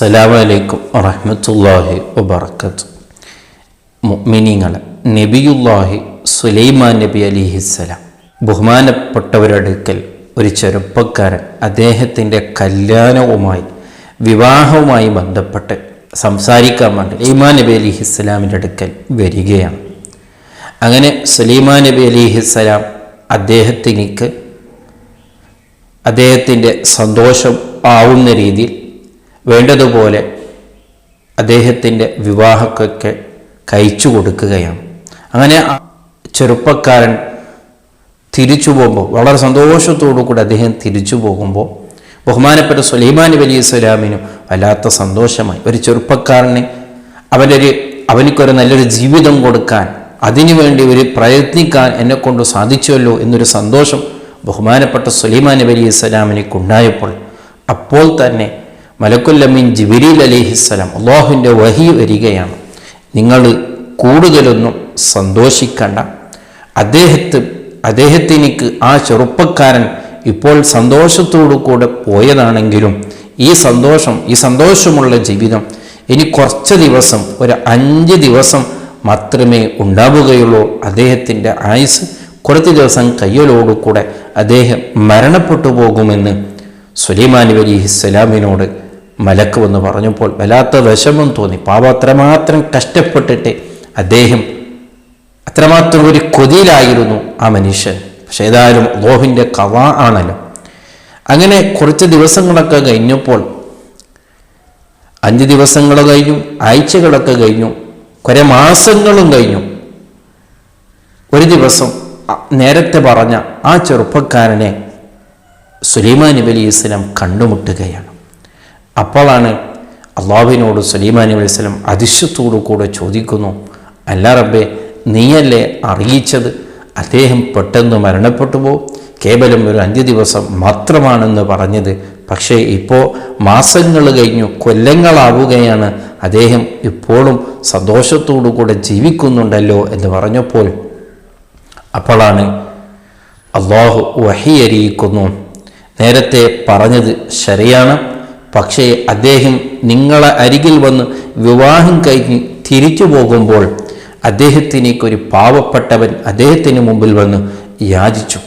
അസ്സലാമു അലൈക്കും വറഹ്മത്തുള്ളാഹി വബറകാതുഹു. മുഅ്മിനീങ്ങളെ, നബിയുല്ലാഹി സുലൈമാൻ നബി അലൈഹിസ്സലാം ബഹുമാനപ്പെട്ടവരുടെ അടുക്കൽ ഒരു ചെറുപ്പക്കാരൻ അദ്ദേഹത്തിൻ്റെ കല്യാണവുമായി വിവാഹവുമായി ബന്ധപ്പെട്ട് സംസാരിക്കാൻ വേണ്ടി സുലൈമാൻ നബി അലൈഹിസ്സലാമിൻ്റെ അടുക്കൽ വരികയാണ്. അങ്ങനെ സുലൈമാൻ നബി അലൈഹിസ്സലാം അദ്ദേഹത്തിൻ്റെ സന്തോഷം ആവുന്ന രീതിയിൽ വേണ്ടതുപോലെ അദ്ദേഹത്തിൻ്റെ വിവാഹമൊക്കെ കഴിച്ചു കൊടുക്കുകയാണ്. അങ്ങനെ ചെറുപ്പക്കാരൻ തിരിച്ചു പോകുമ്പോൾ, വളരെ സന്തോഷത്തോടു കൂടി അദ്ദേഹം തിരിച്ചു പോകുമ്പോൾ ബഹുമാനപ്പെട്ട സുലൈമാൻ നബി അലൈഹി സ്വലാമിനും വല്ലാത്ത സന്തോഷമായി. ഒരു ചെറുപ്പക്കാരന് അവനിക്കൊരു നല്ലൊരു ജീവിതം കൊടുക്കാൻ, അതിനുവേണ്ടി ഒരു പ്രയത്നിക്കാൻ എന്നെക്കൊണ്ട് സാധിച്ചുവല്ലോ എന്നൊരു സന്തോഷം ബഹുമാനപ്പെട്ട സുലൈമാൻ നബി അലൈഹി സ്വലാമിനെക്കുണ്ടായപ്പോൾ അപ്പോൾ തന്നെ മലക്കുൽ അമീൻ ജിബ്രീൽ അലൈഹിസ്സലാം അല്ലാഹുവിൻ്റെ വഹി വരികയാണ്. നിങ്ങൾ കൂടുതലൊന്നും സന്തോഷിക്കണ്ട, അദ്ദേഹത്തിനിക്ക് ആ ചെറുപ്പക്കാരൻ ഇപ്പോൾ സന്തോഷത്തോടു കൂടെ പോയതാണെങ്കിലും ഈ സന്തോഷമുള്ള ജീവിതം ഇനി കുറച്ച് ദിവസം, ഒരു 5 ദിവസം മാത്രമേ ഉണ്ടാവുകയുള്ളൂ. അദ്ദേഹത്തിൻ്റെ ആയുസ് കുറച്ച് ദിവസം കയ്യലോടുകൂടെ അദ്ദേഹം മരണപ്പെട്ടു പോകുമെന്ന് സുലൈമാൻ നബി അലൈഹിസ്സലാമിനോട് മലക്ക് വന്ന് പറഞ്ഞപ്പോൾ വല്ലാത്ത വിഷമം തോന്നി. പാവം അത്രമാത്രം കഷ്ടപ്പെട്ടിട്ട് അദ്ദേഹം അത്രമാത്രം ഒരു കൊതിയിലായിരുന്നു ആ മനുഷ്യൻ. പക്ഷെ ഏതായാലും അല്ലാഹുവിൻ്റെ ഖദാ ആണല്ലോ. അങ്ങനെ കുറച്ച് ദിവസങ്ങളൊക്കെ കഴിഞ്ഞപ്പോൾ 5 ദിവസങ്ങൾ കഴിഞ്ഞു, ആഴ്ചകളൊക്കെ കഴിഞ്ഞു, കുറേ മാസങ്ങളും കഴിഞ്ഞു. ഒരു ദിവസം നേരത്തെ പറഞ്ഞ ആ ചെറുപ്പക്കാരനെ സുലൈമാൻ നബി അലൈഹിസ്സലാം കണ്ടുമുട്ടുകയാണ്. അപ്പോഴാണ് അള്ളാഹുവിനോട് സുലൈമാൻ നബി അലൈഹിസ്സലാം അതിശയത്തോടു കൂടെ ചോദിക്കുന്നു, അല്ല റബ്ബേ, നീയല്ലേ അറിയിച്ചത് അദ്ദേഹം പെട്ടെന്ന് മരണപ്പെട്ടു പോകും, കേവലം ഒരു 5 ദിവസം മാത്രമാണെന്ന് പറഞ്ഞത്. പക്ഷേ ഇപ്പോൾ മാസങ്ങൾ കഴിഞ്ഞു, കൊല്ലങ്ങളാവുകയാണ്, അദ്ദേഹം ഇപ്പോഴും സന്തോഷത്തോടു കൂടെ ജീവിക്കുന്നുണ്ടല്ലോ എന്ന് പറഞ്ഞപ്പോൾ അപ്പോഴാണ് അള്ളാഹു വഹി അറിയിക്കുന്നു, നേരത്തെ പറഞ്ഞത് ശരിയാണ്, പക്ഷേ അദ്ദേഹം നിങ്ങളെ അരികിൽ വന്ന് വിവാഹം കഴിഞ്ഞ് തിരിച്ചു പോകുമ്പോൾ അദ്ദേഹത്തിനേക്കൊരു പാവപ്പെട്ടവൻ അദ്ദേഹത്തിന് മുമ്പിൽ വന്ന് യാചിച്ചു.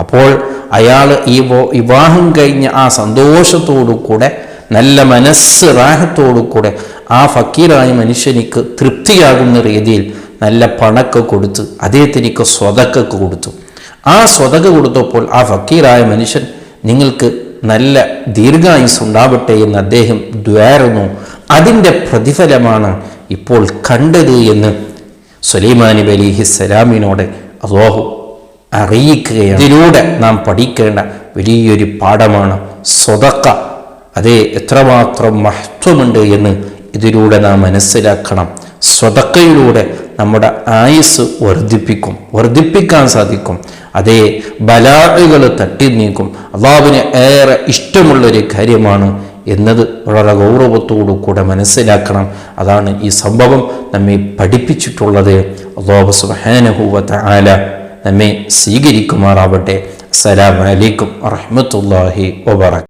അപ്പോൾ അയാൾ ഈ വിവാഹം കഴിഞ്ഞ ആ സന്തോഷത്തോടു കൂടെ, നല്ല മനസ്സ് റാഹത്തോടു കൂടെ ആ ഫക്കീറായ മനുഷ്യനിക്ക് തൃപ്തിയാകുന്ന രീതിയിൽ നല്ല പണക്ക് കൊടുത്ത് അദ്ദേഹത്തിനേക്ക് സ്വതക്കൊക്കെ കൊടുത്തു. ആ സ്വതക കൊടുത്തപ്പോൾ ആ ഫക്കീറായ മനുഷ്യൻ നിങ്ങൾക്ക് നല്ല ദീർഘായുസ് ഉണ്ടാവട്ടെ എന്ന് അദ്ദേഹം ദ്വാരുന്നു. അതിൻ്റെ പ്രതിഫലമാണ് ഇപ്പോൾ കണ്ടത് എന്ന് സുലൈമാൻ നബി അലൈഹിസ്സലാമിനോട് അല്ലാഹു അറിയിക്കുകയാണ്. ഇതിലൂടെ നാം പഠിക്കേണ്ട വലിയൊരു പാഠമാണ് സ്വതക്ക. അതേ എത്രമാത്രം മഹത്വമുണ്ട് എന്ന് ഇതിലൂടെ നാം മനസ്സിലാക്കണം. സ്വതക്കയിലൂടെ നമ്മുടെ ആയുസ് വർദ്ധിപ്പിക്കാൻ സാധിക്കും. അതേ ബലാഅകൾ തട്ടി നീക്കും. അള്ളാഹുവിന് ഏറെ ഇഷ്ടമുള്ളൊരു കാര്യമാണ് എന്നത് വളരെ ഗൗരവത്തോടു കൂടെ മനസ്സിലാക്കണം. അതാണ് ഈ സംഭവം നമ്മെ പഠിപ്പിച്ചിട്ടുള്ളത്. അല്ലാഹു സുബ്ഹാനഹു വ തആല നമ്മെ സ്വീകരിക്കുമാറാവട്ടെ. അസ്സലാമു അലൈക്കും വറഹ്മത്തുള്ളാഹി വബറകാതുഹു.